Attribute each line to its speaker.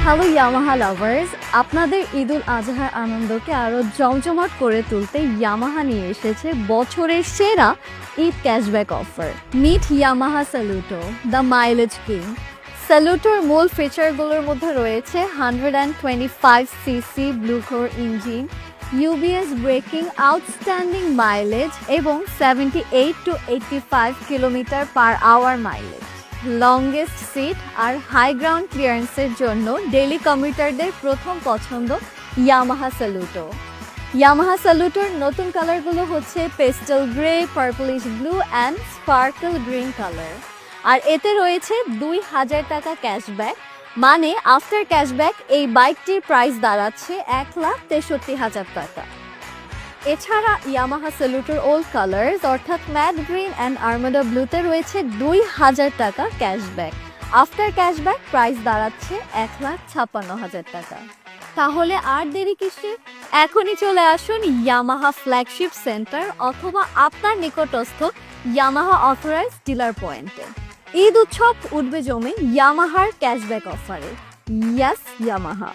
Speaker 1: Hello Yamaha lovers, আপনাদের ঈদুল আজহার আনন্দকে আরও জমজমাট করে তুলতে ইয়ামাহা নিয়ে এসেছে বছরের সেরা Eid cashback offer. Meet Yamaha Saluto, the mileage king. স্যালুটোর মূল ফিচারগুলোর মধ্যে রয়েছে 125cc blue core engine, UBS braking, outstanding mileage এবং 78 to 85 kilometre per hour mileage, longest seat আর হাই গ্রাউন্ড ক্লিয়ারেন্সের জন্য ডেইলি কমিউটারদের প্রথম পছন্দ ইয়ামাহা স্যালুটো। ইয়ামাহা স্যালুটোর নতুন কালারগুলো হচ্ছে pastel grey, purplish blue and sparkle green colour. আর এতে রয়েছে 2000 টাকা ক্যাশব্যাক, মানে আফটার ক্যাশব্যাক এই বাইকটির প্রাইস দাঁড়াচ্ছে 1,63,000 টাকা। এছাড়া ইয়ামাহা স্যালুটোর ওল্ড কালার্স অর্থাৎ ম্যাট গ্রিন অ্যান্ড আর্মাডা ব্লুতে রয়েছে 2000 টাকা ক্যাশব্যাক। আফটার ক্যাশব্যাক প্রাইস দাঁড়াচ্ছে 1,56,000 টাকা। তাহলে আর দেরি কিসের? এখনই চলে আসুন ইয়ামাহা ফ্ল্যাগশিপ সেন্টার অথবা আপনার নিকটস্থ ইয়ামাহা অথরাইজড ডিলার পয়েন্টে। ঈদ উৎসব উঠবে জমে ইয়ামাহার ক্যাশব্যাক অফারে। ইয়াস ইয়ামাহা।